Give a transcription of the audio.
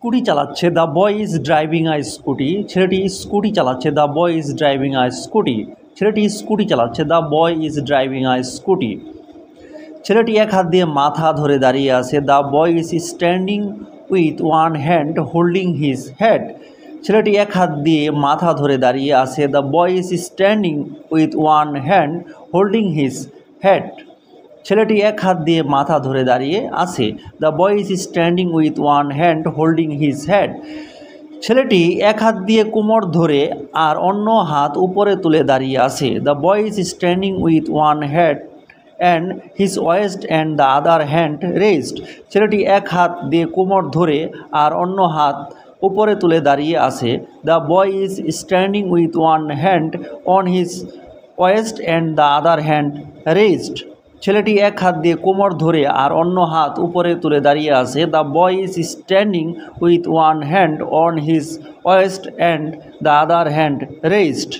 Scooty চালাচ্ছে। The boy is driving a scooty. ছেলেটি scooty চালাচ্ছে। The boy is driving a scooty. ছেলেটি scooty চালাচ্ছে। The boy is driving a scooty. ছেলেটি এক হাত দিয়ে মাথা ধরে দাঁড়িয়ে আছে। The boy is standing with one hand holding his head. ছেলেটি এক হাত দিয়ে মাথা ধরে দাঁড়িয়ে আছে। The boy is standing with one hand holding his head. ছেলেটি এক হাত দিয়ে মাথা ধরে দাঁড়িয়ে আছে। The boy is standing with one hand holding his head. ছেলেটি এক হাত দিয়ে কোমর ধরে আর অন্য হাত উপরে তুলে দাঁড়িয়ে আছে। The boy is standing with one hand and his West and the other hand raised. ছেলেটি এক হাত দিয়ে কোমর ধরে আর অন্য হাত উপরে তুলে দাঁড়িয়ে আছে। The boy is standing with one hand on his West and the other hand raised. ছেলেটি এক হাত দিয়ে কোমর ধরে আর অন্য হাত উপরে তুলে দাঁড়িয়ে আছে। The boy is standing with one hand on his West and the other hand raised.